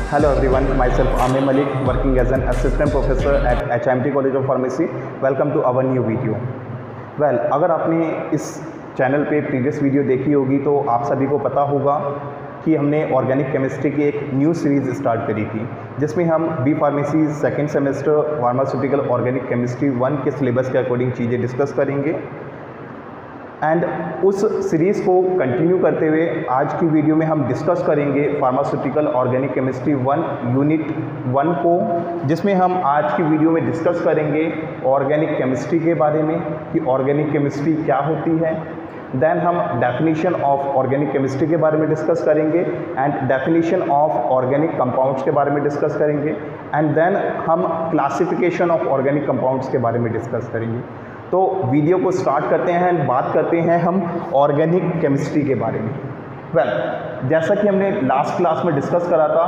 Hello everyone, myself Amir Malik, working as an assistant professor at HIMT College of Pharmacy. Welcome to our new video. Well, अगर आपने इस channel पे previous video देखी होगी तो आप सभी को पता होगा कि हमने ऑर्गेनिक केमिस्ट्री की एक न्यू सीरीज़ स्टार्ट करी थी, जिसमें हम B pharmacy second semester pharmaceutical organic chemistry 1 के सिलेबस के अकॉर्डिंग चीज़ें डिस्कस करेंगे। एंड उस सीरीज़ को कंटिन्यू करते हुए आज की वीडियो में हम डिस्कस करेंगे फार्मास्यूटिकल ऑर्गेनिक केमिस्ट्री 1 यूनिट 1 को, जिसमें हम आज की वीडियो में डिस्कस करेंगे ऑर्गेनिक केमिस्ट्री के बारे में कि ऑर्गेनिक केमिस्ट्री क्या होती है। देन हम डेफिनेशन ऑफ ऑर्गेनिक केमिस्ट्री के बारे में डिस्कस करेंगे and definition of organic compounds के बारे में डिस्कस करेंगे एंड देन हम क्लासिफिकेशन ऑफ ऑर्गेनिक कंपाउंड्स के बारे में डिस्कस करेंगे। तो वीडियो को स्टार्ट करते हैं एंड बात करते हैं हम ऑर्गेनिक केमिस्ट्री के बारे में। वेल, जैसा कि हमने लास्ट क्लास में डिस्कस करा था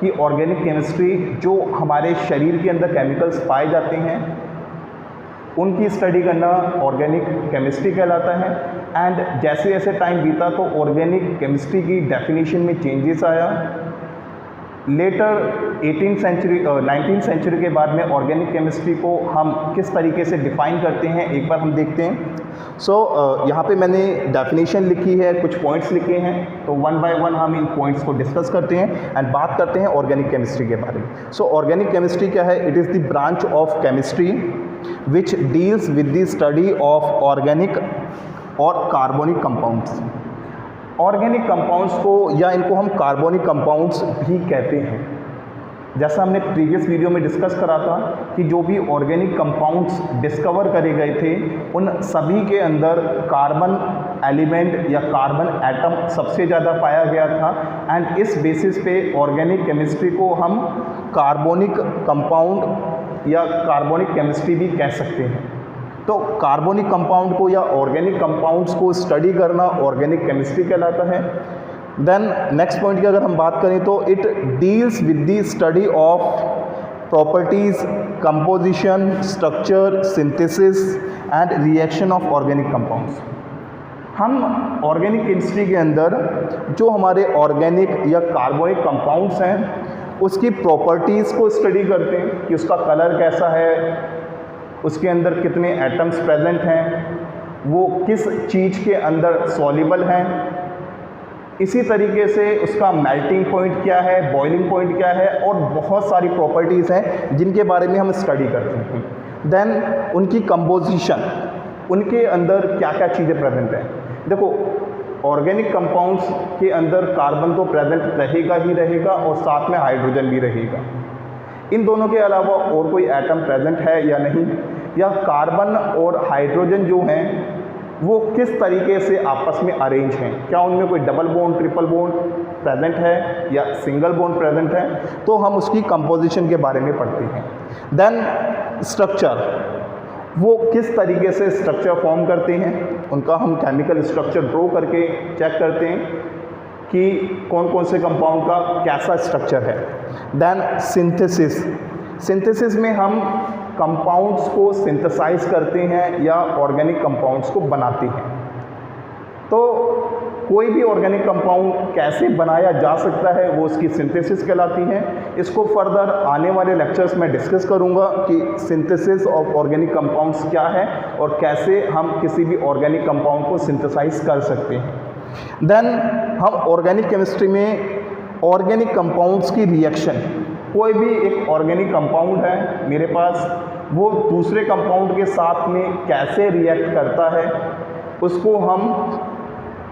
कि ऑर्गेनिक केमिस्ट्री जो हमारे शरीर के अंदर केमिकल्स पाए जाते हैं उनकी स्टडी करना ऑर्गेनिक केमिस्ट्री कहलाता है। एंड जैसे जैसे टाइम बीता तो ऑर्गेनिक केमिस्ट्री की डेफिनेशन में चेंजेस आया। लेटर 19th सेंचुरी के बाद में ऑर्गेनिक केमिस्ट्री को हम किस तरीके से डिफ़ाइन करते हैं एक बार हम देखते हैं। यहाँ पे मैंने डेफिनेशन लिखी है, कुछ पॉइंट्स लिखे हैं, तो वन बाय वन हम इन पॉइंट्स को डिस्कस करते हैं एंड बात करते हैं ऑर्गेनिक केमिस्ट्री के बारे में। ऑर्गेनिक केमिस्ट्री क्या है? It is the branch of chemistry which deals with the study of organic और कार्बोनिक कंपाउंड्स। ऑर्गेनिक कंपाउंड्स को या इनको हम कार्बोनिक कंपाउंड्स भी कहते हैं। जैसा हमने प्रीवियस वीडियो में डिस्कस करा था कि जो भी ऑर्गेनिक कंपाउंड्स डिस्कवर करे गए थे उन सभी के अंदर कार्बन एलिमेंट या कार्बन एटम सबसे ज़्यादा पाया गया था। एंड इस बेसिस पे ऑर्गेनिक केमिस्ट्री को हम कार्बोनिक कंपाउंड या कार्बोनिक केमिस्ट्री भी कह सकते हैं। तो कार्बोनिक कंपाउंड को या ऑर्गेनिक कंपाउंड्स को स्टडी करना ऑर्गेनिक केमिस्ट्री कहलाता है। देन नेक्स्ट पॉइंट की अगर हम बात करें तो it deals with the study of properties, composition, structure, synthesis and reaction of organic compounds. हम ऑर्गेनिक केमिस्ट्री के अंदर जो हमारे ऑर्गेनिक या कार्बोनिक कंपाउंड्स हैं उसकी प्रॉपर्टीज़ को स्टडी करते हैं कि उसका कलर कैसा है, उसके अंदर कितने एटम्स प्रेजेंट हैं, वो किस चीज़ के अंदर सॉल्युबल हैं, इसी तरीके से उसका मेल्टिंग पॉइंट क्या है, बॉइलिंग पॉइंट क्या है, और बहुत सारी प्रॉपर्टीज़ हैं जिनके बारे में हम स्टडी करते हैं। देन उनकी कंपोजिशन, उनके अंदर क्या क्या चीज़ें प्रेजेंट हैं। देखो, ऑर्गेनिक कंपाउंड्स के अंदर कार्बन तो प्रेजेंट रहेगा ही रहेगा और साथ में हाइड्रोजन भी रहेगा। इन दोनों के अलावा और कोई एटम प्रेजेंट है या नहीं, या कार्बन और हाइड्रोजन जो हैं वो किस तरीके से आपस में अरेंज हैं, क्या उनमें कोई double bond, triple bond present है या सिंगल बॉन्ड प्रेजेंट है, तो हम उसकी कंपोजिशन के बारे में पढ़ते हैं। देन स्ट्रक्चर, वो किस तरीके से स्ट्रक्चर फॉर्म करते हैं, उनका हम केमिकल स्ट्रक्चर ड्रॉ करके चेक करते हैं कि कौन कौन से कंपाउंड का कैसा स्ट्रक्चर है। देन सिंथेसिस, सिंथेसिस में हम कंपाउंड्स को सिंथेसाइज करते हैं या ऑर्गेनिक कंपाउंड्स को बनाते हैं। तो कोई भी ऑर्गेनिक कंपाउंड कैसे बनाया जा सकता है वो उसकी सिंथेसिस कहलाती है। इसको फर्दर आने वाले लेक्चर्स में डिस्कस करूंगा कि सिंथेसिस ऑफ ऑर्गेनिक कंपाउंड्स क्या है और कैसे हम किसी भी ऑर्गेनिक कंपाउंड को सिंथेसाइज कर सकते हैं। देन हम ऑर्गेनिक केमिस्ट्री में ऑर्गेनिक कंपाउंड्स की रिएक्शन, कोई भी एक ऑर्गेनिक कंपाउंड है मेरे पास, वो दूसरे कंपाउंड के साथ में कैसे रिएक्ट करता है उसको हम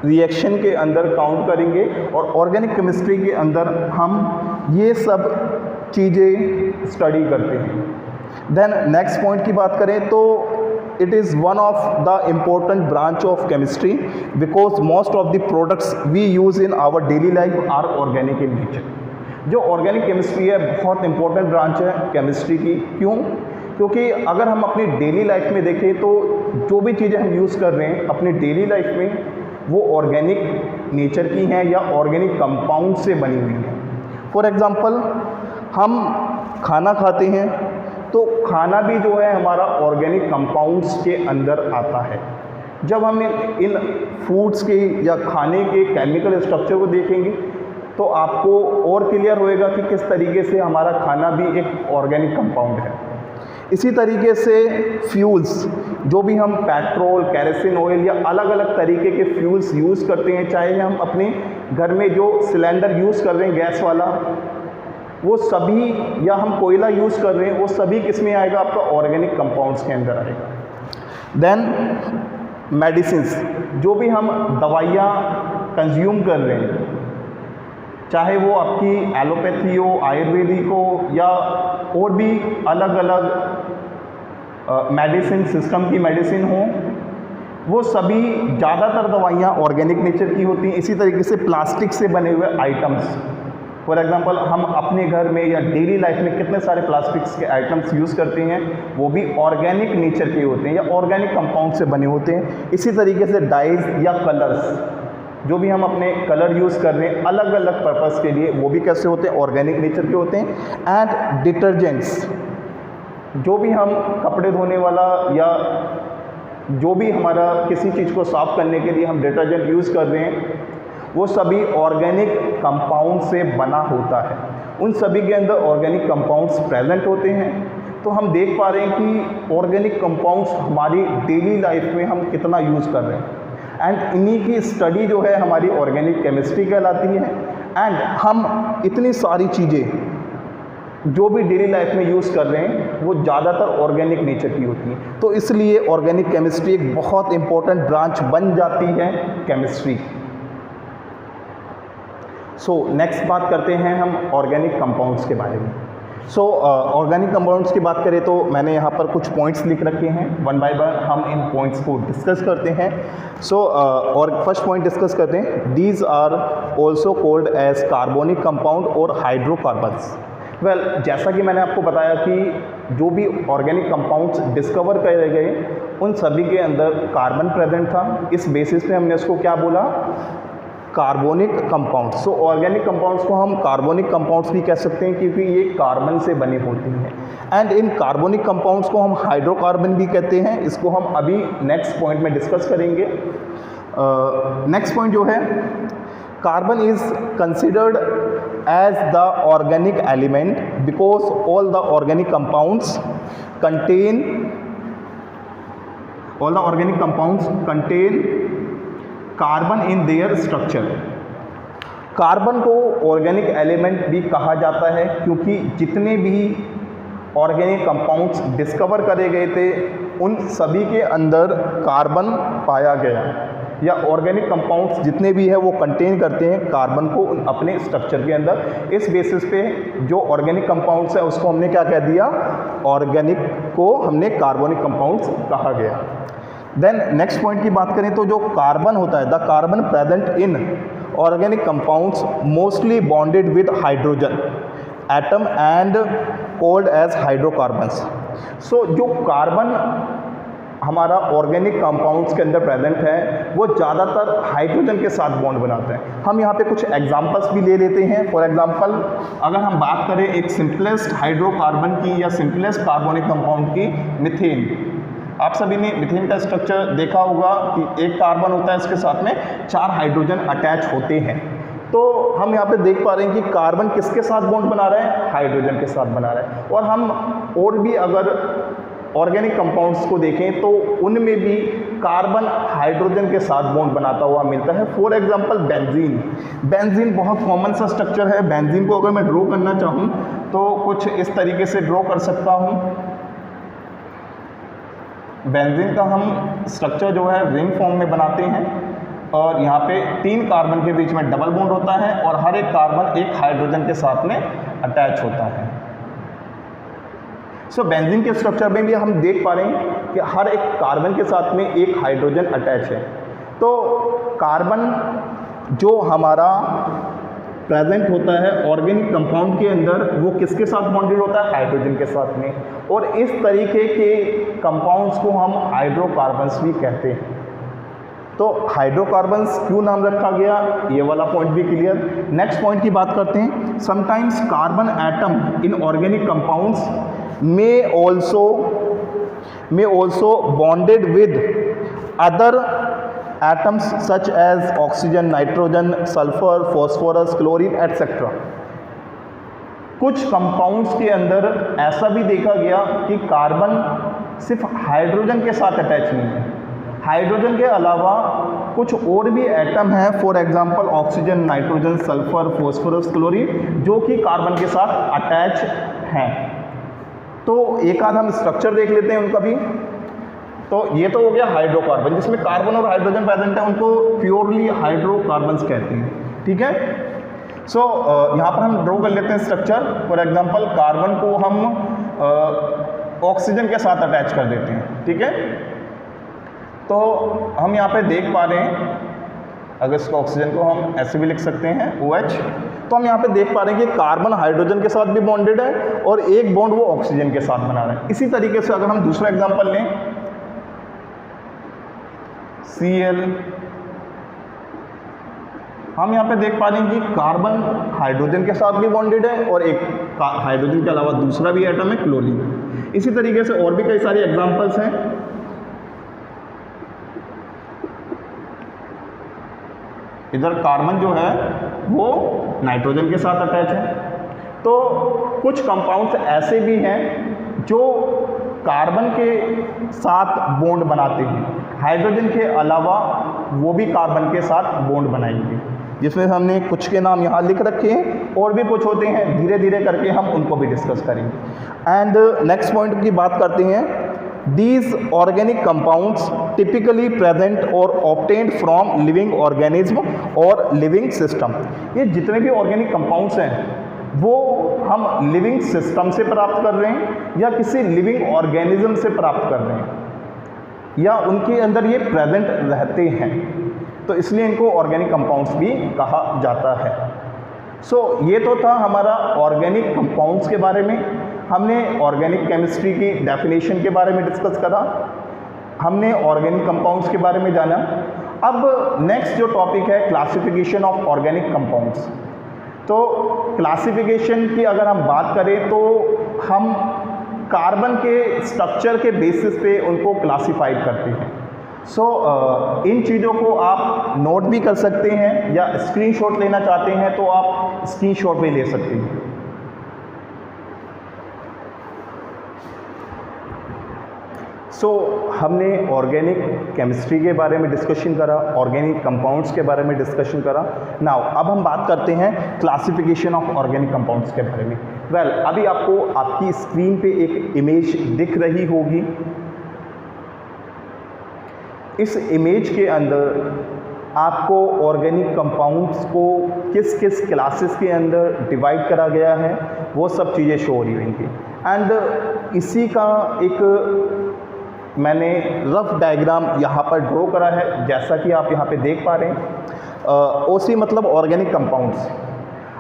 रिएक्शन के अंदर काउंट करेंगे और ऑर्गेनिक केमिस्ट्री के अंदर हम ये सब चीज़ें स्टडी करते हैं। देन नेक्स्ट पॉइंट की बात करें तो it is one of the important branch of chemistry because most of the products we use in our daily life are organic in nature। जो ऑर्गेनिक केमिस्ट्री है बहुत इंपॉर्टेंट ब्रांच है chemistry की। क्यों? क्योंकि अगर हम अपनी डेली लाइफ में देखें तो जो भी चीज़ें हम यूज़ कर रहे हैं अपनी डेली लाइफ में वो ऑर्गेनिक नेचर की हैं या ऑर्गेनिक कंपाउंड से बनी हुई हैं। फॉर एग्ज़ाम्पल, हम खाना खाते हैं तो खाना भी जो है हमारा ऑर्गेनिक कंपाउंड्स के अंदर आता है। जब हम इन फूड्स के या खाने के केमिकल स्ट्रक्चर को देखेंगे तो आपको और क्लियर होएगा कि किस तरीके से हमारा खाना भी एक ऑर्गेनिक कंपाउंड है। इसी तरीके से फ्यूल्स, जो भी हम पेट्रोल, केरोसिन ऑयल या अलग अलग तरीके के फ्यूल्स यूज़ करते हैं, चाहे हम अपने घर में जो सिलेंडर यूज़ कर रहे हैं गैस वाला, वो सभी, या हम कोयला यूज़ कर रहे हैं, वो सभी किस में आएगा? आपका ऑर्गेनिक कंपाउंड्स के अंदर आएगा। देन मेडिसिन्स, जो भी हम दवाइयाँ कंज्यूम कर रहे हैं, चाहे वो आपकी एलोपैथी हो, आयुर्वेदिक हो, या और भी अलग अलग मेडिसिन सिस्टम की मेडिसिन हो, वो सभी ज़्यादातर दवाइयाँ ऑर्गेनिक नेचर की होती हैं। इसी तरीके से प्लास्टिक से बने हुए आइटम्स, फॉर एग्जांपल हम अपने घर में या डेली लाइफ में कितने सारे प्लास्टिक्स के आइटम्स यूज़ करते हैं, वो भी ऑर्गेनिक नेचर के होते हैं या ऑर्गेनिक कंपाउंड से बने होते हैं। इसी तरीके से डाइज या कलर्स, जो भी हम अपने कलर यूज़ कर रहे हैं अलग अलग पर्पस के लिए, वो भी कैसे होते हैं? ऑर्गेनिक नेचर के होते हैं। एंड डिटर्जेंट्स, जो भी हम कपड़े धोने वाला या जो भी हमारा किसी चीज़ को साफ़ करने के लिए हम डिटर्जेंट यूज़ कर रहे हैं, वो सभी ऑर्गेनिक कंपाउंड से बना होता है। उन सभी के अंदर ऑर्गेनिक कंपाउंड्स प्रेजेंट होते हैं। तो हम देख पा रहे हैं कि ऑर्गेनिक कंपाउंड्स हमारी डेली लाइफ में हम कितना यूज़ कर रहे हैं, एंड इन्हीं की स्टडी जो है हमारी ऑर्गेनिक केमिस्ट्री कहलाती है। एंड हम इतनी सारी चीज़ें जो भी डेली लाइफ में यूज़ कर रहे हैं, वो ज़्यादातर ऑर्गेनिक नेचर की होती हैं। तो इसलिए ऑर्गेनिक केमिस्ट्री एक बहुत इंपॉर्टेंट ब्रांच बन जाती है केमिस्ट्री। नेक्स्ट बात करते हैं हम ऑर्गेनिक कंपाउंड्स के बारे में। ऑर्गेनिक कंपाउंड्स की बात करें तो मैंने यहाँ पर कुछ पॉइंट्स लिख रखे हैं, वन बाय वन हम इन पॉइंट्स को डिस्कस करते हैं। और फर्स्ट पॉइंट डिस्कस करते हैं, these are also called as carbonic compound और हाइड्रोकार्बन्स। वेल, जैसा कि मैंने आपको बताया कि जो भी ऑर्गेनिक कंपाउंड्स डिस्कवर करे गए, उन सभी के अंदर कार्बन प्रेजेंट था। इस बेसिस पे हमने उसको क्या बोला? Carbonic compounds. ऑर्गेनिक कंपाउंड्स को हम कार्बोनिक कंपाउंड्स भी कह सकते हैं, क्योंकि ये कार्बन से बने होते हैं। एंड इन कार्बोनिक कंपाउंड्स को हम हाइड्रोकार्बन भी कहते हैं। इसको हम अभी नेक्स्ट पॉइंट में डिस्कस करेंगे। नेक्स्ट पॉइंट जो है, carbon is considered as the organic element because all the organic compounds contain carbon in their structure. Carbon को ऑर्गेनिक एलिमेंट भी कहा जाता है, क्योंकि जितने भी ऑर्गेनिक कंपाउंड्स डिस्कवर करे गए थे, उन सभी के अंदर कार्बन पाया गया, या ऑर्गेनिक कंपाउंड्स जितने भी हैं वो कंटेन करते हैं कार्बन को अपने स्ट्रक्चर के अंदर। इस बेसिस पे जो ऑर्गेनिक कंपाउंड्स है उसको हमने क्या कह दिया? ऑर्गेनिक को हमने कार्बोनिक कंपाउंड्स कहा गया। देन नेक्स्ट पॉइंट की बात करें तो जो कार्बन होता है, the carbon present in organic compounds mostly bonded with hydrogen atom and called as hydrocarbons. जो कार्बन हमारा ऑर्गेनिक कंपाउंड्स के अंदर प्रेजेंट है, वो ज़्यादातर हाइड्रोजन के साथ बॉन्ड बनाते हैं। हम यहाँ पे कुछ एग्जांपल्स भी ले लेते हैं। फॉर एग्जांपल, अगर हम बात करें एक सिंपलेस्ट हाइड्रोकार्बन की या सिंपलेस्ट कार्बोनिक कंपाउंड की, मिथेन। आप सभी ने मिथेन का स्ट्रक्चर देखा होगा कि एक कार्बन होता है, इसके साथ में 4 हाइड्रोजन अटैच होते हैं। तो हम यहाँ पे देख पा रहे हैं कि कार्बन किसके साथ बॉन्ड बना रहा है? हाइड्रोजन के साथ बना रहा है। और हम और भी अगर ऑर्गेनिक कंपाउंड्स को देखें तो उनमें भी कार्बन हाइड्रोजन के साथ बॉन्ड बनाता हुआ मिलता है। फॉर एग्जांपल बेंजीन बहुत कॉमन सा स्ट्रक्चर है। बेंजीन को अगर मैं ड्रॉ करना चाहूँ तो कुछ इस तरीके से ड्रॉ कर सकता हूँ। बेंजीन का हम स्ट्रक्चर जो है रिंग फॉर्म में बनाते हैं, और यहाँ पे 3 कार्बन के बीच में डबल बॉन्ड होता है, और हर एक कार्बन एक हाइड्रोजन के साथ में अटैच होता है। बेंजीन के स्ट्रक्चर में भी हम देख पा रहे हैं कि हर एक कार्बन के साथ में एक हाइड्रोजन अटैच है। तो कार्बन जो हमारा प्रेजेंट होता है ऑर्गेनिक कंपाउंड के अंदर, वो किसके साथ बॉन्डेड होता है? हाइड्रोजन के साथ में। और इस तरीके के कंपाउंड्स को हम हाइड्रोकार्बन्स भी कहते हैं। तो हाइड्रोकार्बन्स क्यों नाम रखा गया, ये वाला पॉइंट भी क्लियर। नेक्स्ट पॉइंट की बात करते हैं। Sometimes carbon atom in organic compounds may also bonded with other atoms such as oxygen, nitrogen, sulphur, phosphorus, chlorine etcetera. कुछ कंपाउंड्स के अंदर ऐसा भी देखा गया कि कार्बन सिर्फ हाइड्रोजन के साथ अटैच नहीं है, हाइड्रोजन के अलावा कुछ और भी एटम हैं, for example oxygen, nitrogen, sulphur, phosphorus, chlorine, जो कि कार्बन के साथ अटैच हैं। तो एक आध हम स्ट्रक्चर देख लेते हैं उनका भी। तो ये तो हो गया हाइड्रोकार्बन, जिसमें कार्बन और हाइड्रोजन प्रेजेंट है, उनको प्योरली हाइड्रोकार्बन्स कहते हैं। ठीक है, सो यहाँ पर हम ड्रॉ कर लेते हैं स्ट्रक्चर। फॉर एग्जांपल कार्बन को हम ऑक्सीजन के साथ अटैच कर देते हैं। ठीक है, तो हम यहाँ पे देख पा रहे हैं, अगर इसको ऑक्सीजन को हम ऐसे भी लिख सकते हैं OH, तो हम यहाँ पे देख पा रहे हैं कि कार्बन हाइड्रोजन के साथ भी बॉन्डेड है और एक बॉन्ड वो ऑक्सीजन के साथ बना रहा है। इसी तरीके से अगर हम दूसरा एग्जांपल लें, Cl, हम यहाँ पे देख पा रहे हैं कि कार्बन हाइड्रोजन के साथ भी बॉन्डेड है और एक हाइड्रोजन के अलावा दूसरा भी एटम है क्लोरीन। इसी तरीके से और भी कई सारे एग्जांपल्स हैं। इधर कार्बन जो है वो नाइट्रोजन के साथ अटैच है। तो कुछ कंपाउंड्स ऐसे भी हैं जो कार्बन के साथ बॉन्ड बनाते हैं, हाइड्रोजन के अलावा वो भी कार्बन के साथ बॉन्ड बनाएंगे, जिसमें हमने कुछ के नाम यहाँ लिख रखे हैं, और भी कुछ होते हैं, धीरे धीरे करके हम उनको भी डिस्कस करेंगे। एंड नेक्स्ट पॉइंट की बात करते हैं, these organic compounds typically present or obtained from living organism और living system। ये जितने भी ऑर्गेनिक कंपाउंड्स हैं वो हम लिविंग सिस्टम से प्राप्त कर रहे हैं या किसी लिविंग ऑर्गेनिज्म से प्राप्त कर रहे हैं या उनके अंदर ये प्रेजेंट रहते हैं, तो इसलिए इनको ऑर्गेनिक कंपाउंड्स भी कहा जाता है। सो ये तो था हमारा ऑर्गेनिक कंपाउंड्स के बारे में। हमने ऑर्गेनिक केमिस्ट्री की डेफिनेशन के बारे में डिस्कस करा, हमने ऑर्गेनिक कंपाउंड्स के बारे में जाना। अब नेक्स्ट जो टॉपिक है क्लासिफिकेशन ऑफ ऑर्गेनिक कंपाउंड्स। तो क्लासिफिकेशन की अगर हम बात करें तो हम कार्बन के स्ट्रक्चर के बेसिस पे उनको क्लासिफाइड करते हैं। इन चीज़ों को आप नोट भी कर सकते हैं या स्क्रीनशॉट लेना चाहते हैं तो आप स्क्रीनशॉट भी ले सकते हैं। हमने ऑर्गेनिक केमिस्ट्री के बारे में डिस्कशन करा, ऑर्गेनिक कंपाउंड्स के बारे में डिस्कशन करा। नाउ अब हम बात करते हैं क्लासिफिकेशन ऑफ ऑर्गेनिक कंपाउंड्स के बारे में। अभी आपको आपकी स्क्रीन पे एक इमेज दिख रही होगी। इस इमेज के अंदर आपको ऑर्गेनिक कंपाउंड्स को किस किस क्लासेस के अंदर डिवाइड करा गया है वो सब चीज़ें शो हो रही होंगी। एंड इसी का एक मैंने रफ डायग्राम यहाँ पर ड्रॉ करा है, जैसा कि आप यहाँ पे देख पा रहे हैं। OC मतलब ऑर्गेनिक कंपाउंड्स।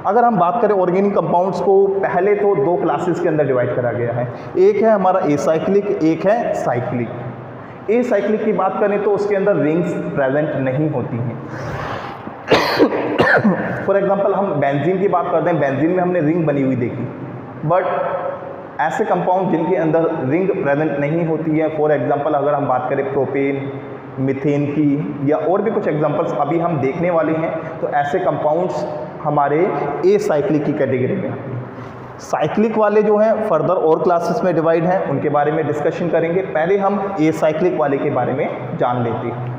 अगर हम बात करें ऑर्गेनिक कंपाउंड्स को, पहले तो दो क्लासेस के अंदर डिवाइड करा गया है। एक है हमारा एसाइक्लिक, एक है साइक्लिक। एसाइक्लिक की बात करें तो उसके अंदर रिंग्स प्रेजेंट नहीं होती हैं। फॉर एग्जांपल हम बेंजीन की बात करते हैं, बेंजीन में हमने रिंग बनी हुई देखी, बट ऐसे कंपाउंड जिनके अंदर रिंग प्रेजेंट नहीं होती है, फॉर एग्जांपल अगर हम बात करें प्रोपेन, मीथेन की या और भी कुछ एग्जांपल्स अभी हम देखने वाले हैं, तो ऐसे कंपाउंड्स हमारे एसाइक्लिक की कैटेगरी में आते हैं। साइक्लिक वाले जो हैं फर्दर और क्लासेस में डिवाइड हैं, उनके बारे में डिस्कशन करेंगे। पहले हम एसाइक्लिक वाले के बारे में जान लेते हैं।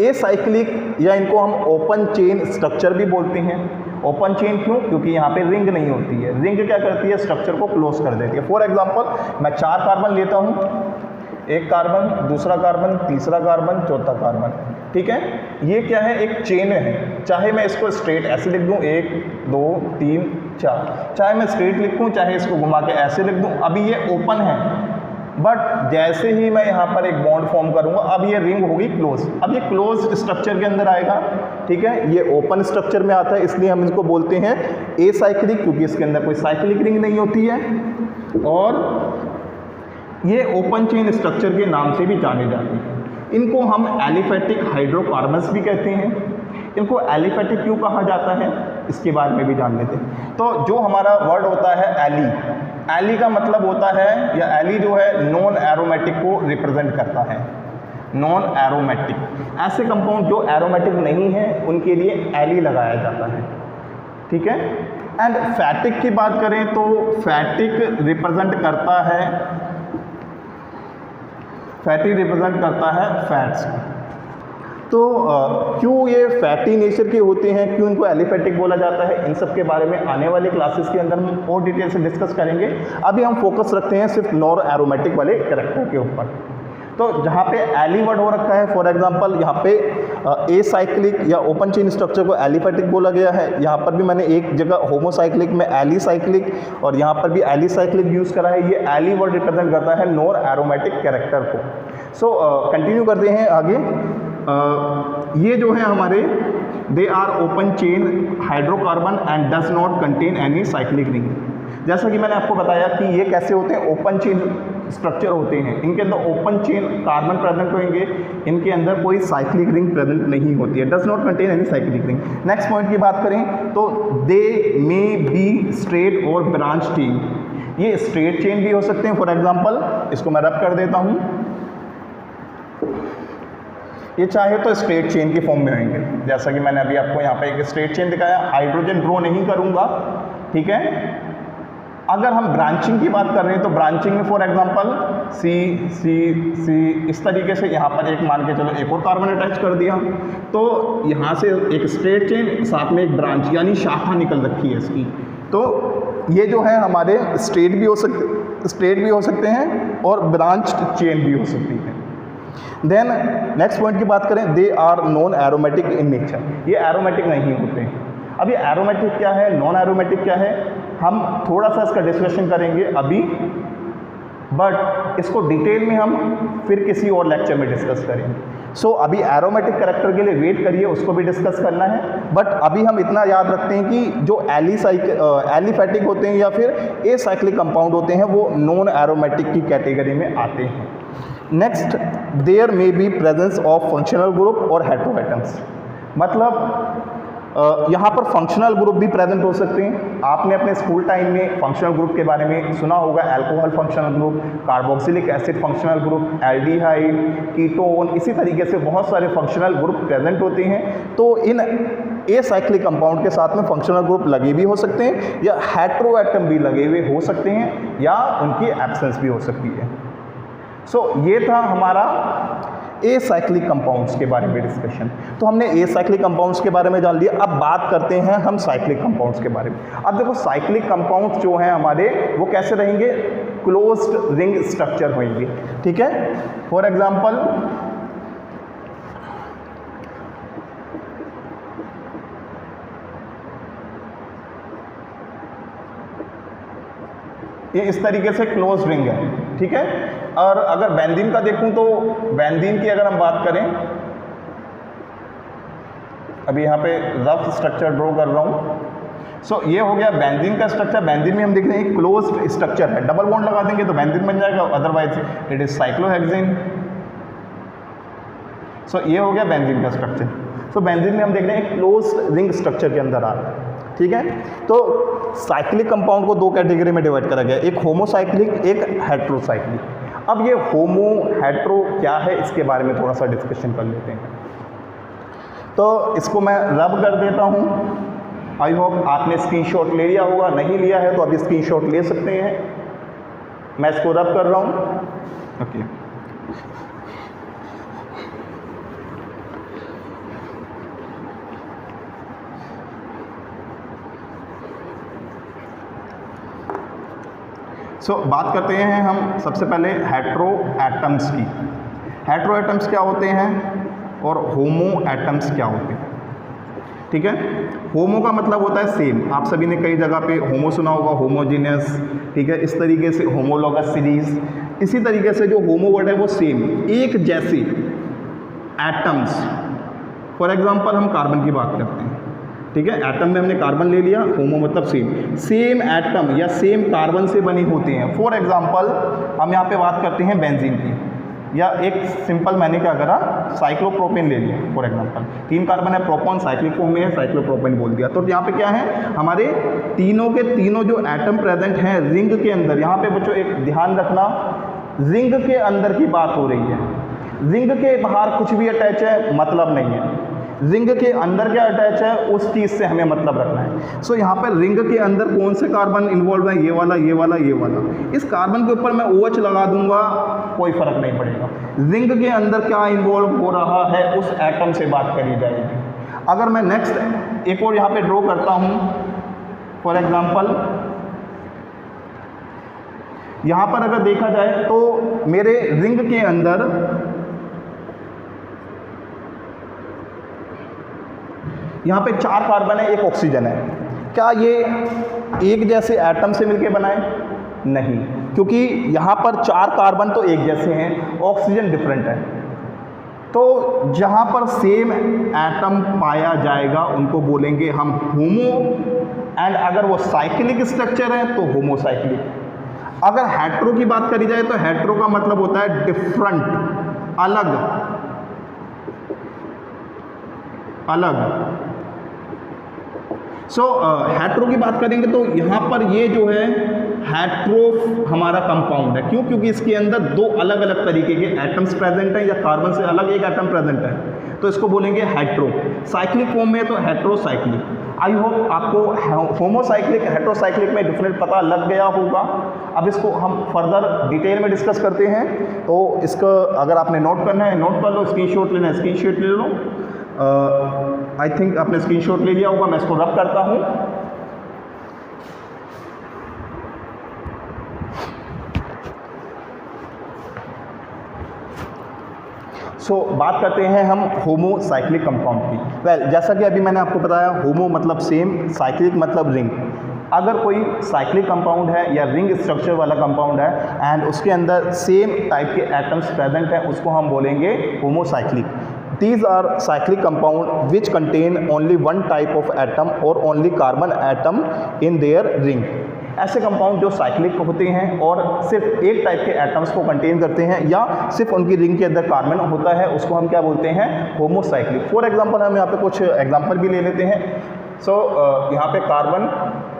एसाइक्लिक या इनको हम ओपन चेन स्ट्रक्चर भी बोलते हैं। ओपन चेन क्यों? क्योंकि यहाँ पे रिंग नहीं होती है। रिंग क्या करती है? स्ट्रक्चर को क्लोज कर देती है। फॉर एग्जांपल मैं 4 कार्बन लेता हूँ, एक कार्बन, दूसरा कार्बन, तीसरा कार्बन, चौथा कार्बन, ठीक है। ये क्या है? एक चेन है। चाहे मैं इसको स्ट्रेट ऐसे लिख दूँ 1 2 3 4, चाहे मैं स्ट्रेट लिखूँ, चाहे इसको घुमा के ऐसे लिख दूँ। अभी ये ओपन है, बट जैसे ही मैं यहाँ पर एक बॉन्ड फॉर्म करूँगा, अब ये रिंग होगी क्लोज। अब ये क्लोज स्ट्रक्चर के अंदर आएगा, ठीक है। ये ओपन स्ट्रक्चर में आता है, इसलिए हम इसको बोलते हैं एसाइक्लिक, क्योंकि इसके अंदर कोई साइक्लिक रिंग नहीं होती है। और ये ओपन चेन स्ट्रक्चर के नाम से भी जाने जाते हैं। इनको हम एलिफेटिक हाइड्रोकार्बन्स भी कहते हैं। इनको एलिफेटिक क्यों कहा जाता है, इसके बारे में भी जान लेते हैं। तो जो हमारा वर्ड होता है एली, एली का मतलब होता है, या एली जो है नॉन एरोमेटिक को रिप्रेजेंट करता है। नॉन एरोमेटिक, ऐसे कंपाउंड जो एरोमेटिक नहीं है उनके लिए एली लगाया जाता है, ठीक है। एंड फैटिक की बात करें तो फैटिक रिप्रेजेंट करता है फैट्स। तो क्यों ये फैटी नेचर के होते हैं, क्यों इनको एलिफैटिक बोला जाता है, इन सब के बारे में आने वाले क्लासेस के अंदर हम और डिटेल से डिस्कस करेंगे। अभी हम फोकस रखते हैं सिर्फ नॉन एरोमेटिक वाले कैरेक्टर के ऊपर। तो जहाँ पे एली वर्ड हो रखा है, फॉर एग्जांपल यहाँ पे ए साइक्लिक या ओपन चेन स्ट्रक्चर को एलिफैटिक बोला गया है। यहाँ पर भी मैंने एक जगह होमोसाइक्लिक में एली साइक्लिक और यहाँ पर भी एली साइक्लिक यूज़ करा है। ये एली वर्ड रिप्रेजेंट करता है नॉन एरोमेटिक कैरेक्टर को। सो कंटिन्यू करते हैं आगे। ये जो है हमारे they are open chain hydrocarbon and does not contain any cyclic ring. जैसा कि मैंने आपको बताया कि ये कैसे होते हैं, ओपन चेन स्ट्रक्चर होते हैं, इनके अंदर ओपन चेन कार्बन प्रेजेंट होंगे, इनके अंदर कोई साइक्लिक रिंग प्रेजेंट नहीं होती है, does not contain any cyclic ring. Next point की बात करें तो दे मे बी स्ट्रेट और ब्रांच चेन। ये स्ट्रेट चेन भी हो सकते हैं, फॉर एग्जांपल इसको मैं रब कर देता हूँ, ये चाहे तो स्ट्रेट चेन के फॉर्म में होंगे। जैसा कि मैंने अभी आपको यहाँ पे एक स्ट्रेट चेन दिखाया, हाइड्रोजन ड्रॉ नहीं करूँगा, ठीक है। अगर हम ब्रांचिंग की बात कर रहे हैं तो ब्रांचिंग में फॉर एग्जांपल सी सी सी इस तरीके से यहाँ पर एक मान के चलो एक और कार्बन अटैच कर दिया, तो यहाँ से एक स्ट्रेट चेन साथ में एक ब्रांच यानी शाखा निकल रखी है इसकी। तो ये जो है हमारे स्ट्रेट भी हो सकते हैं और ब्रांच चेन भी हो सकती है। देन नेक्स्ट पॉइंट की बात करें, they are non aromatic in nature. ये एरोमेटिक नहीं होते हैं। अब ये एरोमेटिक क्या है, नॉन एरोमेटिक क्या है, हम थोड़ा सा इसका डिस्कशन करेंगे अभी, बट इसको डिटेल में हम फिर किसी और लेक्चर में डिस्कस करेंगे। सो अभी एरोमेटिक कैरेक्टर के लिए वेट करिए, उसको भी डिस्कस करना है। बट अभी हम इतना याद रखते हैं कि जो एलिफैटिक होते हैं या फिर एसाइक्लिक कंपाउंड होते हैं वो नॉन एरोमेटिक की कैटेगरी में आते हैं। Next, there may be presence of functional group और हेटेरोएटम्स। मतलब यहाँ पर फंक्शनल ग्रुप भी प्रेजेंट हो सकते हैं। आपने अपने स्कूल टाइम में फंक्शनल ग्रुप के बारे में सुना होगा, alcohol functional group, carboxylic acid functional group, aldehyde, ketone, इसी तरीके से बहुत सारे फंक्शनल ग्रुप प्रेजेंट होते हैं। तो इन एसाइक्लिक कंपाउंड के साथ में फंक्शनल ग्रुप लगे भी हो सकते हैं या हेटेरोएटम भी लगे हुए हो सकते हैं या उनकी एब्सेंस भी हो सकती है। सो ये था हमारा एसाइक्लिक कंपाउंड्स के बारे में डिस्कशन। तो हमने एसाइक्लिक कंपाउंड्स के बारे में जान लिया। अब बात करते हैं हम साइक्लिक कंपाउंड्स के बारे में। अब देखो साइक्लिक कंपाउंड्स जो हैं हमारे वो कैसे रहेंगे, क्लोज्ड रिंग स्ट्रक्चर होंगे, ठीक है। फॉर एग्जांपल ये इस तरीके से क्लोज रिंग है, ठीक है। और अगर बेंजीन का देखूं तो बेंजीन की अगर हम बात करें, अभी यहाँ पे रफ स्ट्रक्चर ड्रॉ कर रहा हूँ। सो ये हो गया बेंजीन का स्ट्रक्चर। बेंजीन में हम देख रहे हैं क्लोज्ड स्ट्रक्चर है, डबल बॉन्ड लगा देंगे तो बेंजीन बन जाएगा, अदरवाइज इट इज साइक्लोहेक्सेन। सो ये हो गया बेंजीन का स्ट्रक्चर। सो बेंजीन में हम देख रहे हैं क्लोज्ड रिंग स्ट्रक्चर के अंदर आ रहा है, ठीक है। तो साइक्लिक कंपाउंड को दो कैटेगरी में डिवाइड करा गया, एक होमोसाइक्लिक, एक हेटेरोसाइक्लिक। अब ये होमो हेटेरो क्या है इसके बारे में थोड़ा सा डिस्कशन कर लेते हैं। तो इसको मैं रब कर देता हूँ। आई होप आपने स्क्रीनशॉट ले लिया होगा, नहीं लिया है तो अभी स्क्रीनशॉट ले सकते हैं। मैं इसको रब कर रहा हूँ, ओके। सो बात करते हैं हम सबसे पहले हेटेरो एटम्स की। हेटेरो एटम्स क्या होते हैं और होमो एटम्स क्या होते हैं, ठीक है। होमो का मतलब होता है सेम, आप सभी ने कई जगह पे होमो सुना होगा, होमोजीनियस, ठीक है। इस तरीके से होमोलॉगस सीरीज, इसी तरीके से जो होमो वर्ड है वो सेम, एक जैसे एटम्स। फॉर एग्जांपल हम कार्बन की बात करते हैं, ठीक है। एटम में हमने कार्बन ले लिया, होमो मतलब सेम एटम या सेम कार्बन से बनी होती हैं। फॉर एग्जांपल हम यहाँ पे बात करते हैं बेंजीन की, या एक सिंपल मैंने क्या करा, साइक्लोप्रोपेन ले लिया। फॉर एग्जांपल 3 कार्बन है, प्रोपॉन साइक्लिक फॉर्म में है, साइक्लोप्रोपेन बोल दिया। तो यहाँ पे क्या है, हमारे तीनों के तीनों जो एटम प्रेजेंट हैं रिंग के अंदर। यहाँ पे बच्चों एक ध्यान रखना, रिंग के अंदर की बात हो रही है। रिंग के बाहर कुछ भी अटैच है मतलब नहीं है, रिंग के अंदर क्या अटैच है उस चीज़ से हमें मतलब रखना है। सो यहाँ पर रिंग के अंदर कौन से कार्बन इन्वॉल्व है, ये वाला, ये वाला, ये वाला। इस कार्बन के ऊपर मैं OH लगा दूंगा, कोई फर्क नहीं पड़ेगा। रिंग के अंदर क्या इन्वॉल्व हो रहा है उस एटम से बात करी जाएगी। अगर मैं नेक्स्ट एक और यहाँ पे ड्रॉ करता हूँ, फॉर एग्जांपल यहाँ पर अगर देखा जाए तो मेरे रिंग के अंदर यहाँ पे 4 कार्बन है, 1 ऑक्सीजन है। क्या ये एक जैसे एटम से मिलके बनाए? नहीं, क्योंकि यहाँ पर 4 कार्बन तो एक जैसे हैं, ऑक्सीजन डिफरेंट है। तो जहाँ पर सेम एटम पाया जाएगा उनको बोलेंगे हम होमो, एंड अगर वो साइक्लिक स्ट्रक्चर है तो होमोसाइक्लिक। अगर हेट्रो की बात करी जाए तो हेट्रो का मतलब होता है डिफरेंट, अलग, अलग। सो हेट्रो की बात करेंगे तो यहाँ पर ये जो है हेट्रो हमारा कंपाउंड है। क्यों? क्योंकि इसके अंदर 2 अलग अलग तरीके के एटम्स प्रेजेंट हैं, या कार्बन से अलग एक एटम प्रेजेंट है, तो इसको बोलेंगे हेट्रो। साइक्लिक फॉर्म में तो हेट्रोसाइक्लिक। आई होप आपको होमोसाइक्लिक हेट्रोसाइक्लिक में डिफरेंट पता लग गया होगा। अब इसको हम फर्दर डिटेल में डिस्कस करते हैं। तो इसका अगर आपने नोट करना है नोट कर लो, स्क्रीनशॉट लेना है स्क्रीनशॉट ले लो। आई थिंक आपने स्क्रीनशॉट ले लिया होगा, मैं इसको रब करता हूँ। बात करते हैं हम होमोसाइक्लिक कंपाउंड की। जैसा कि अभी मैंने आपको बताया, होमो मतलब सेम, साइक्लिक मतलब रिंग। अगर कोई साइक्लिक कंपाउंड है या रिंग स्ट्रक्चर वाला कंपाउंड है एंड उसके अंदर सेम टाइप के एटम्स प्रेजेंट हैं, उसको हम बोलेंगे homocyclic. These are cyclic compound which contain only one type of atom or only carbon atom in their ring। ऐसे कंपाउंड जो साइक्लिक होते हैं और सिर्फ एक टाइप के एटम्स को कंटेन करते हैं या सिर्फ उनकी रिंग के अंदर कार्बन होता है, उसको हम क्या बोलते हैं? होमोसाइक्लिक। फॉर एग्जांपल हम यहाँ पे कुछ एग्जांपल भी ले लेते हैं। यहाँ पे कार्बन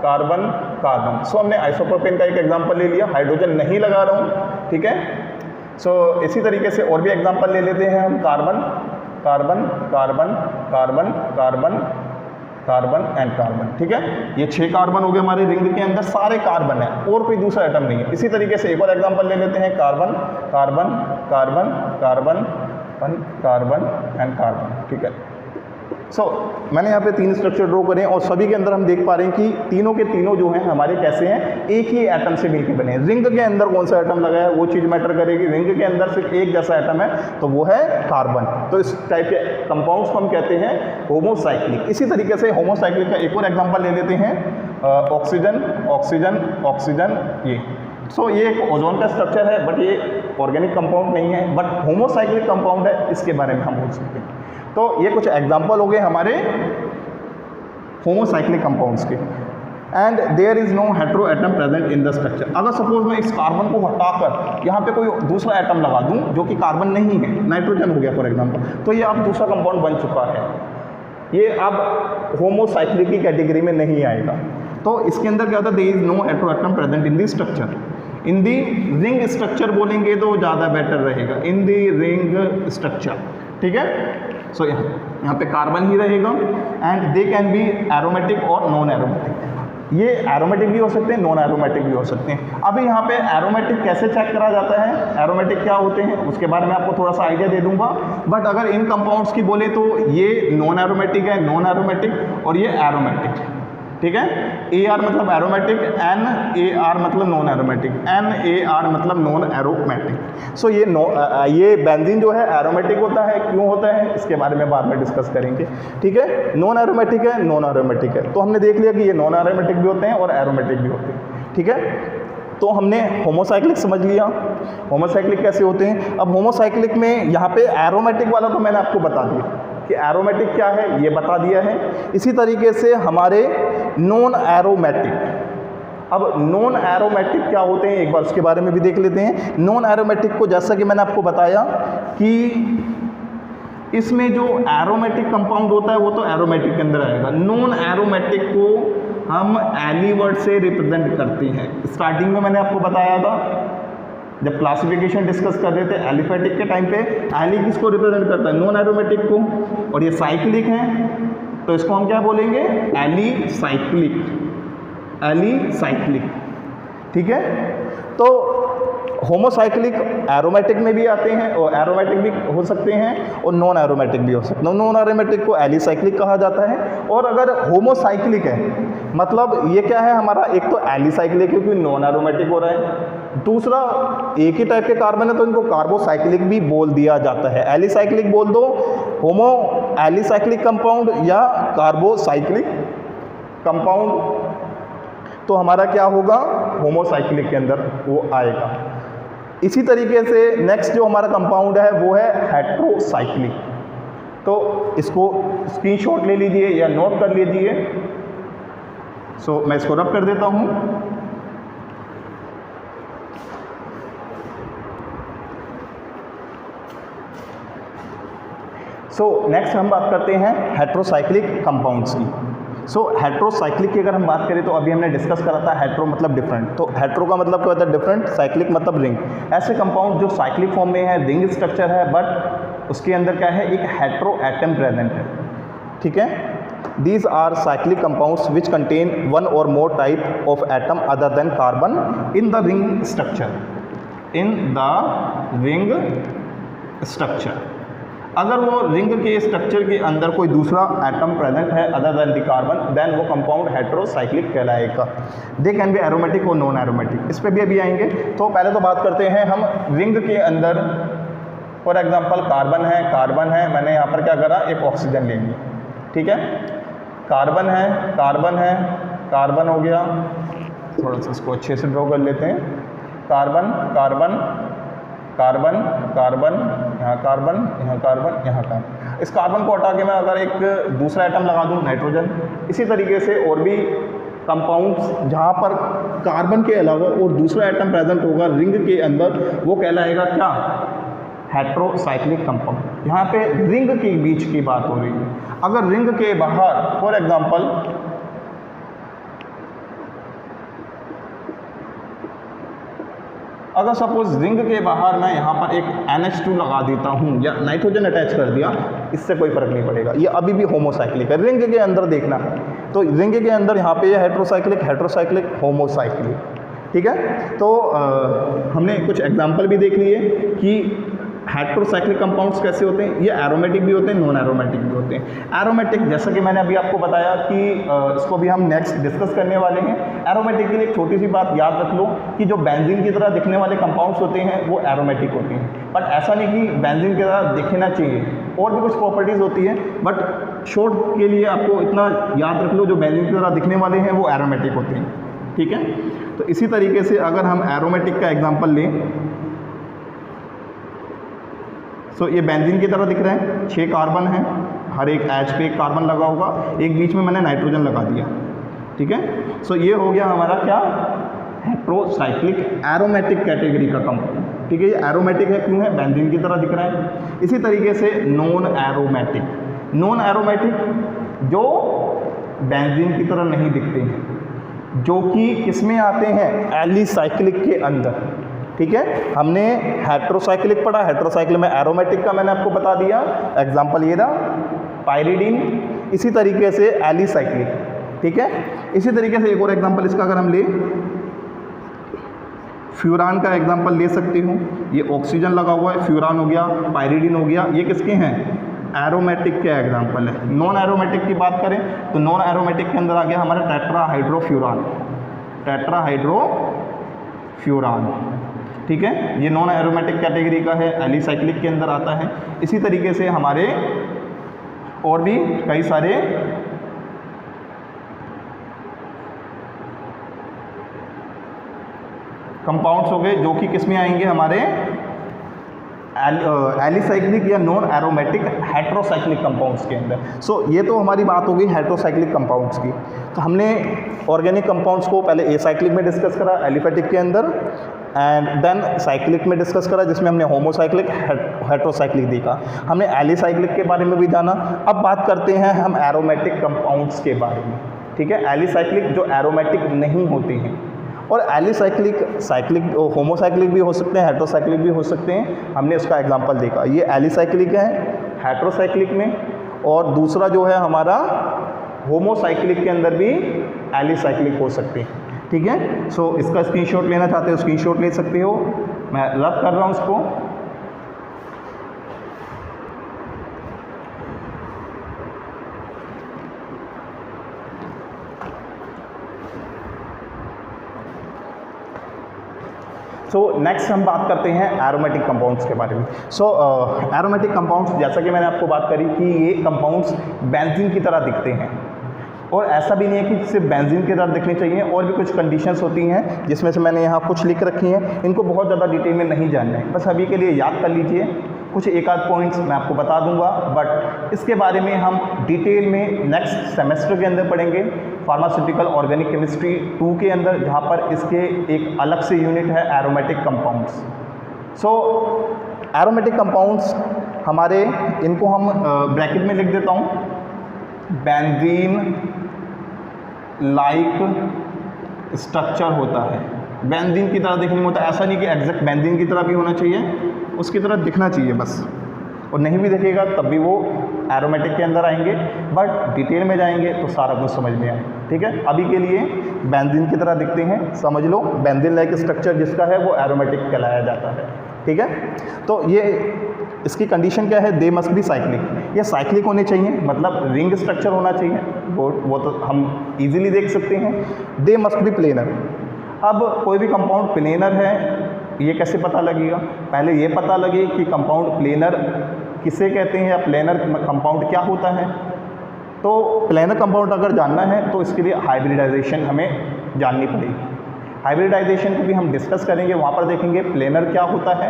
कार्बन कार्बन। हमने आइसोप्रोपेन का एक एग्जांपल ले लिया, हाइड्रोजन नहीं लगा रहा हूँ, ठीक है। इसी तरीके से और भी एग्जांपल ले लेते हैं हम। Carbon carbon carbon carbon carbon carbon and carbon, ठीक है। ये 6 कार्बन हो गए हमारे रिंग के अंदर, सारे कार्बन है और कोई दूसरा एटम नहीं है। इसी तरीके से एक और एग्जांपल ले लेते हैं। Carbon carbon carbon carbon carbon and carbon, ठीक है। मैंने यहाँ पे 3 स्ट्रक्चर ड्रॉ करे और सभी के अंदर हम देख पा रहे हैं कि तीनों के तीनों जो हैं हमारे कैसे हैं? एक ही एटम से मिलकर बने हैं। रिंग के अंदर कौन सा एटम लगा है वो चीज़ मैटर करेगी। रिंग के अंदर सिर्फ एक जैसा एटम है तो वो है कार्बन। तो इस टाइप के कंपाउंड्स को हम कहते हैं होमोसाइक्लिक। इसी तरीके से होमोसाइक्लिक का एक और एग्जाम्पल ले लेते हैं। ऑक्सीजन ऑक्सीजन ऑक्सीजन, ये एक ओजोन का स्ट्रक्चर है, बट ये ऑर्गेनिक कंपाउंड नहीं है, बट होमोसाइक्लिक कंपाउंड है, इसके बारे में हम बोल सकते हैं। तो ये कुछ एग्जाम्पल हो गए हमारे होमोसाइक्लिक कंपाउंड्स के। And there is no hetero atom present in the structure. अगर सपोज मैं इस कार्बन को हटाकर यहाँ पे कोई दूसरा एटम लगा दूँ जो कि कार्बन नहीं है, नाइट्रोजन हो गया फॉर एग्जांपल, तो ये अब दूसरा कंपाउंड बन चुका है, ये अब होमोसाइक्लिक की कैटेगरी में नहीं आएगा। तो इसके अंदर क्या होता है? There is no hetero atom present in the structure. In the ring structure बोलेंगे तो ज़्यादा बेटर रहेगा, इन दी रिंग स्ट्रक्चर, ठीक है। यहाँ पे कार्बन ही रहेगा and they can be aromatic or non aromatic. ये एरोमेटिक भी हो सकते हैं, नॉन एरोमेटिक भी हो सकते हैं। अभी यहाँ पे एरोमेटिक कैसे चेक करा जाता है, एरोमेटिक क्या होते हैं उसके बारे में आपको थोड़ा सा आइडिया दे दूंगा। बट अगर इन कंपाउंड्स की बोले तो ये नॉन एरोमेटिक है, नॉन एरोमेटिक, और ये एरोमेटिक, ठीक है। AR मतलब एरोमेटिक, NAR मतलब नॉन एरोमेटिक, NAR मतलब नॉन एरोमेटिक। ये बेंजीन जो है एरोमेटिक होता है। क्यों होता है इसके बारे में बाद में डिस्कस करेंगे, ठीक है। नॉन एरोमेटिक है, नॉन एरोमेटिक है। तो हमने देख लिया कि ये नॉन एरोमेटिक भी होते हैं और एरोमेटिक भी होते हैं, ठीक है। तो हमने होमोसाइक्लिक समझ लिया, होमोसाइक्लिक कैसे होते हैं। अब होमोसाइक्लिक में यहाँ पे एरोमेटिक वाला तो मैंने आपको बता दिया कि एरोमेटिक क्या है, ये बता दिया है। इसी तरीके से हमारे नॉन एरोमेटिक। अब नॉन एरोमेटिक क्या होते हैं एक बार उसके बारे में भी देख लेते हैं। नॉन एरोमेटिक को जैसा कि मैंने आपको बताया कि इसमें जो एरोमेटिक कंपाउंड होता है वो तो एरोमेटिक के अंदर आएगा। नॉन एरोमेटिक को हम एली वर्ड से रिप्रेजेंट करते हैं। स्टार्टिंग में मैंने आपको बताया था जब क्लासिफिकेशन डिस्कस कर रहे थे एलिफेटिक के टाइम पे, एली किसको रिप्रेजेंट करता है, नॉन एरोमेटिक को, और ये साइक्लिक है तो इसको हम क्या बोलेंगे, एलीसाइक्लिक, एलीसाइक्लिक। ठीक है, तो होमोसाइक्लिक एरोमेटिक में भी आते हैं और एरोमेटिक भी हो सकते हैं और नॉन एरोमेटिक भी हो सकते हैं। नॉन एरोमेटिक को एलीसाइक्लिक कहा जाता है, और अगर होमोसाइक्लिक है मतलब ये क्या है हमारा, एक तो एलीसाइक्लिक क्योंकि नॉन एरोमेटिक हो रहा है, दूसरा एक ही टाइप के कार्बन है तो इनको कार्बोसाइक्लिक भी बोल दिया जाता है। एलीसाइक्लिक बोल दो, होमो एलीसाइक्लिक कंपाउंड या कार्बोसाइक्लिक कंपाउंड, तो हमारा क्या होगा, होमोसाइक्लिक के अंदर वो आएगा। इसी तरीके से नेक्स्ट जो हमारा कंपाउंड है वो है हेट्रोसाइक्लिक। तो इसको स्क्रीनशॉट ले लीजिए या नोट कर लीजिए। सो मैं इसको रब कर देता हूँ। सो नेक्स्ट हम बात करते हैं हेट्रोसाइक्लिक कंपाउंड्स की। सो हेट्रोसाइक्लिक की अगर हम बात करें तो अभी हमने डिस्कस करा था हेट्रो मतलब डिफरेंट, तो हेट्रो का मतलब क्या होता है, डिफरेंट, साइक्लिक मतलब रिंग। ऐसे कंपाउंड जो साइक्लिक फॉर्म में है, रिंग स्ट्रक्चर है, बट उसके अंदर क्या है, एक हेट्रो एटम प्रेजेंट है। ठीक है, these are cyclic compounds which contain one or more type of atom other than carbon in the ring structure, in the ring structure. अगर वो रिंग के स्ट्रक्चर के अंदर कोई दूसरा एटम प्रेजेंट है other than the carbon, then वो compound heterocyclic कहलाएगा। They can be aromatic or non aromatic, इस पे भी अभी आएंगे। तो पहले तो बात करते हैं हम रिंग के अंदर, फॉर एग्जांपल कार्बन है, मैंने यहाँ पर क्या करा, एक ऑक्सीजन ले लिया। ठीक है, कार्बन है, कार्बन हो गया, थोड़ा सा इसको अच्छे से ड्रॉ कर लेते हैं। कार्बन, यहाँ कार्बन, यहाँ कार्बन। इस कार्बन को हटा के मैं अगर एक दूसरा एटम लगा दूँ, नाइट्रोजन। इसी तरीके से और भी कंपाउंड्स जहाँ पर कार्बन के अलावा और दूसरा एटम प्रेजेंट होगा रिंग के अंदर, वो कहलाएगा क्या, हेट्रोसाइक्लिक कंपाउंड। यहाँ पे रिंग के बीच की बात हो रही है। अगर रिंग के बाहर, फॉर एग्जांपल अगर सपोज रिंग के बाहर मैं यहाँ पर एक NH2 लगा देता हूँ या नाइट्रोजन अटैच कर दिया, इससे कोई फर्क नहीं पड़ेगा, ये अभी भी होमोसाइक्लिक है। रिंग के अंदर देखना है तो रिंग के अंदर यहाँ पे ये हेट्रोसाइक्लिक, होमोसाइक्लिक। ठीक है, तो हमने कुछ एग्जांपल भी देख लिए कि हेट्रोसाइक्लिक कंपाउंड्स कैसे होते हैं। ये एरोमेटिक भी होते हैं, नॉन एरोमेटिक भी होते हैं। एरोमेटिक जैसा कि मैंने अभी आपको बताया कि इसको भी हम नेक्स्ट डिस्कस करने वाले हैं। एरोमेटिक के लिए एक छोटी सी बात याद रख लो कि जो बेंजीन की तरह दिखने वाले कंपाउंड्स होते हैं वो एरोमेटिक होते हैं, बट ऐसा नहीं कि बेंजीन की तरह दिखना चाहिए, और भी कुछ प्रॉपर्टीज़ होती है, बट शॉर्ट के लिए आपको इतना याद रख लो, जो बेंजीन की तरह दिखने वाले हैं वो एरोमेटिक होते हैं। ठीक है, तो इसी तरीके से अगर हम एरोमेटिक का एग्जाम्पल लें, तो ये बेंजीन की तरह दिख रहे हैं, 6 कार्बन हैं, हर एक एच पे एक कार्बन लगा होगा, एक बीच में मैंने नाइट्रोजन लगा दिया। ठीक है, सो ये हो गया हमारा क्या, हेट्रोसाइक्लिक एरोमेटिक कैटेगरी का कंपाउंड। ठीक है, ये एरोमेटिक है, क्यों है, बेंजीन की तरह दिख रहा है। इसी तरीके से नॉन एरोमेटिक जो बेंजीन की तरह नहीं दिखते हैं, जो कि किस में आते हैं, एलीसाइक्लिक के अंदर। ठीक है, हमने हेट्रोसाइक्लिक पढ़ा, हेट्रोसाइक्लिक में एरोमेटिक का मैंने आपको बता दिया, एग्जांपल ये था पायरिडीन। इसी तरीके से एलीसाइक्लिक। ठीक है, इसी तरीके से एक और एग्जांपल इसका अगर हम ले, फ्यूरान का एग्जांपल ले सकते हो। ये ऑक्सीजन लगा हुआ है, फ्यूरान हो गया, पायरिडीन हो गया, ये किसके हैं, एरोमेटिक के एग्जाम्पल है। नॉन एरोमेटिक की बात करें तो नॉन एरोमेटिक के अंदर आ गया हमारा टेट्राहाइड्रोफ्यूरान। ठीक है, ये नॉन एरोमेटिक कैटेगरी का है, एलीसाइक्लिक के अंदर आता है। इसी तरीके से हमारे और भी कई सारे कंपाउंड्स हो गए जो कि किस में आएंगे, हमारे एलीसाइक्लिक या नॉन एरोमेटिक हेट्रोसाइक्लिक कंपाउंड्स के अंदर। सो ये तो हमारी बात हो गई हेट्रोसाइक्लिक कंपाउंड्स की। तो हमने ऑर्गेनिक कंपाउंड्स को पहले एसाइक्लिक में डिस्कस करा, एलिफेटिक के अंदर, एंड देन साइक्लिक में डिस्कस करा जिसमें हमने होमोसाइक्लिक, हेट्रोसाइक्लिक देखा। हमने एलीसाइक्लिक के बारे में भी जाना। अब बात करते हैं हम एरोमेटिक कंपाउंड्स के बारे में। ठीक है, एलीसाइक्लिक जो एरोमेटिक नहीं होते हैं, और एलिसाइक्लिक होमोसाइक्लिक भी हो सकते हैं, हेट्रोसाइक्लिक भी हो सकते हैं। हमने उसका एग्जांपल देखा, ये एलिसाइक्लिक है हेट्रोसाइक्लिक में, और दूसरा जो है हमारा होमोसाइक्लिक के अंदर भी एलिसाइक्लिक हो सकते हैं। ठीक है, सो इसका स्क्रीनशॉट लेना चाहते हो स्क्रीनशॉट ले सकते हो, मैं रब कर रहा हूँ उसको। सो नेक्स्ट हम बात करते हैं एरोमेटिक कंपाउंड्स के बारे में। सो एरोमेटिक कंपाउंड्स, जैसा कि मैंने आपको बात करी कि ये कंपाउंड्स बेंजीन की तरह दिखते हैं, और ऐसा भी नहीं है कि सिर्फ बेंजीन की तरह दिखने चाहिए, और भी कुछ कंडीशंस होती हैं जिसमें से मैंने यहाँ कुछ लिख रखी हैं। इनको बहुत ज़्यादा डिटेल में नहीं जानना है, बस अभी के लिए याद कर लीजिए। कुछ एक आध पॉइंट्स मैं आपको बता दूंगा, बट इसके बारे में हम डिटेल में नेक्स्ट सेमेस्टर के अंदर पढ़ेंगे, फार्मास्यूटिकल ऑर्गेनिक केमिस्ट्री 2 के अंदर, जहाँ पर इसके एक अलग से यूनिट है एरोमेटिक कंपाउंड्स। सो एरोमेटिक कंपाउंड्स हमारे, इनको हम ब्रैकेट में लिख देता हूँ, बेंजीन लाइक स्ट्रक्चर होता है, बेंजीन की तरह दिखने में होता है। ऐसा नहीं कि एग्जैक्ट बेंजीन की तरह भी होना चाहिए, उसकी तरह दिखना चाहिए बस, और नहीं भी दिखेगा तब भी वो एरोमेटिक के अंदर आएंगे, बट डिटेल में जाएंगे तो सारा कुछ समझ में आए। ठीक है, अभी के लिए बेंजीन की तरह दिखते हैं, समझ लो। बेंजीन लाइक स्ट्रक्चर जिसका है वो एरोमेटिक कहलाया जाता है। ठीक है, तो ये इसकी कंडीशन क्या है, दे मस्ट बी साइक्लिक। ये साइक्लिक होने चाहिए, मतलब रिंग स्ट्रक्चर होना चाहिए, वो तो हम इजीली देख सकते हैं। दे मस्ट बी प्लेनर। अब कोई भी कंपाउंड प्लेनर है ये कैसे पता लगेगा, पहले ये पता लगे कि कंपाउंड प्लेनर किसे कहते हैं, या प्लेनर कंपाउंड क्या होता है। तो प्लेनर कंपाउंड अगर जानना है तो इसके लिए हाइब्रिडाइजेशन हमें जाननी पड़ेगी। हाइब्रिडाइजेशन को भी हम डिस्कस करेंगे, वहाँ पर देखेंगे प्लेनर क्या होता है।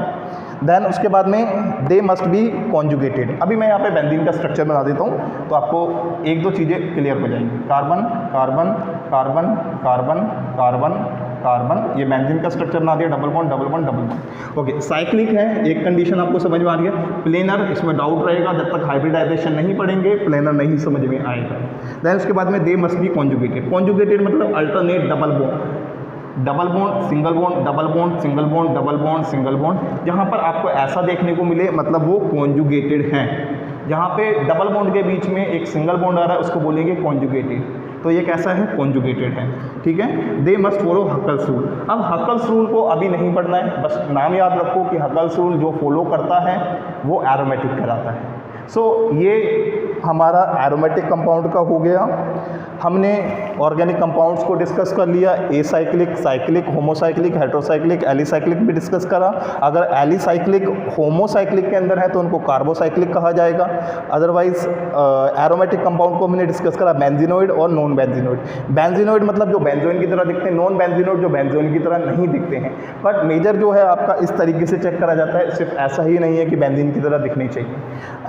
देन उसके बाद में दे मस्ट बी कॉन्जुगेटेड। अभी मैं यहाँ पे बेंजीन का स्ट्रक्चर बना देता हूँ तो आपको एक दो चीज़ें क्लियर हो जाएंगी। Carbon carbon carbon carbon carbon carbon, ये बेंजीन का स्ट्रक्चर बना दिया, double bond double bond double bond. Okay, cyclic है, एक कंडीशन आपको समझ में आ रही है। प्लेनर, इसमें डाउट रहेगा, जब तक हाइब्रिडाइजेशन नहीं पढ़ेंगे प्लेनर नहीं समझ में आएगा। देन उसके बाद में they must be conjugated. Conjugated मतलब alternate double bond, double bond single bond, double bond single bond, double bond single bond. जहाँ पर आपको ऐसा देखने को मिले मतलब वो कॉन्जुगेटेड हैं। जहाँ पे डबल बॉन्ड के बीच में एक सिंगल बॉन्ड आ रहा है उसको बोलेंगे कॉन्जुगेटेड। तो ये कैसा है, कॉन्जुगेटेड है। ठीक है, they must follow Huckel's rule. अब हकल्स रूल को अभी नहीं पढ़ना है, बस नाम याद रखो कि हकल्स रूल जो फॉलो करता है वो एरोमेटिक कहलाता है। सो ये हमारा एरोमेटिक कंपाउंड का हो गया। हमने ऑर्गेनिक कंपाउंड्स को डिस्कस कर लिया, acyclic, cyclic, homocyclic, heterocyclic, alicyclic भी डिस्कस करा। अगर एलिसाइक्लिक होमोसाइक्लिक के अंदर है तो उनको कार्बोसाइक्लिक कहा जाएगा। अदरवाइज एरोमेटिक कंपाउंड को हमने डिस्कस करा बेंजीनोइड और नॉन बेंजीनोइड। बेंजीनोइड मतलब जो बेंजोइन की तरह दिखते हैं, नॉन बेंजीनोइड जो बेंजोइन की तरह नहीं दिखते हैं। बट मेजर जो है आपका इस तरीके से चेक करा जाता है, सिर्फ ऐसा ही नहीं है कि बेंजीन की तरह दिखनी चाहिए।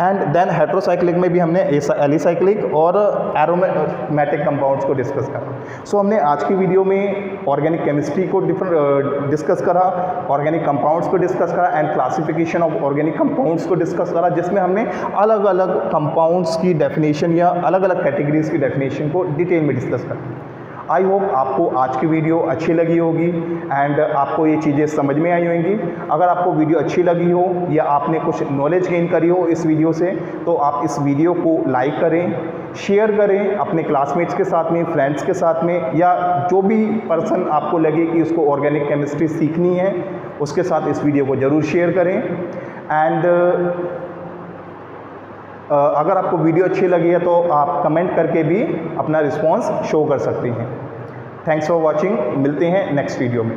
एंड देन हेट्रोसाइक्लिक में भी हमने एलिसाइक्लिक और एरोमेटिक कंपाउंड्स को डिस्कस करा। सो हमने आज की वीडियो में ऑर्गेनिक केमिस्ट्री को डिस्कस करा, ऑर्गेनिक कंपाउंड्स को डिस्कस करा and classification of organic compounds को डिस्कस करा, जिसमें हमने अलग अलग कंपाउंड्स की डेफिनेशन या अलग अलग कैटेगरीज की डेफिनेशन को डिटेल में डिस्कस करा। आई होप आपको आज की वीडियो अच्छी लगी होगी एंड आपको ये चीज़ें समझ में आई होंगी। अगर आपको वीडियो अच्छी लगी हो या आपने कुछ नॉलेज गेन करी हो इस वीडियो से, तो आप इस वीडियो को लाइक करें, शेयर करें अपने क्लासमेट्स के साथ में, फ्रेंड्स के साथ में, या जो भी पर्सन आपको लगे कि उसको ऑर्गेनिक केमिस्ट्री सीखनी है उसके साथ इस वीडियो को ज़रूर शेयर करें। एंड अगर आपको वीडियो अच्छी लगी है तो आप कमेंट करके भी अपना रिस्पॉन्स शो कर सकते हैं। थैंक्स फॉर वॉचिंग, मिलते हैं नेक्स्ट वीडियो में।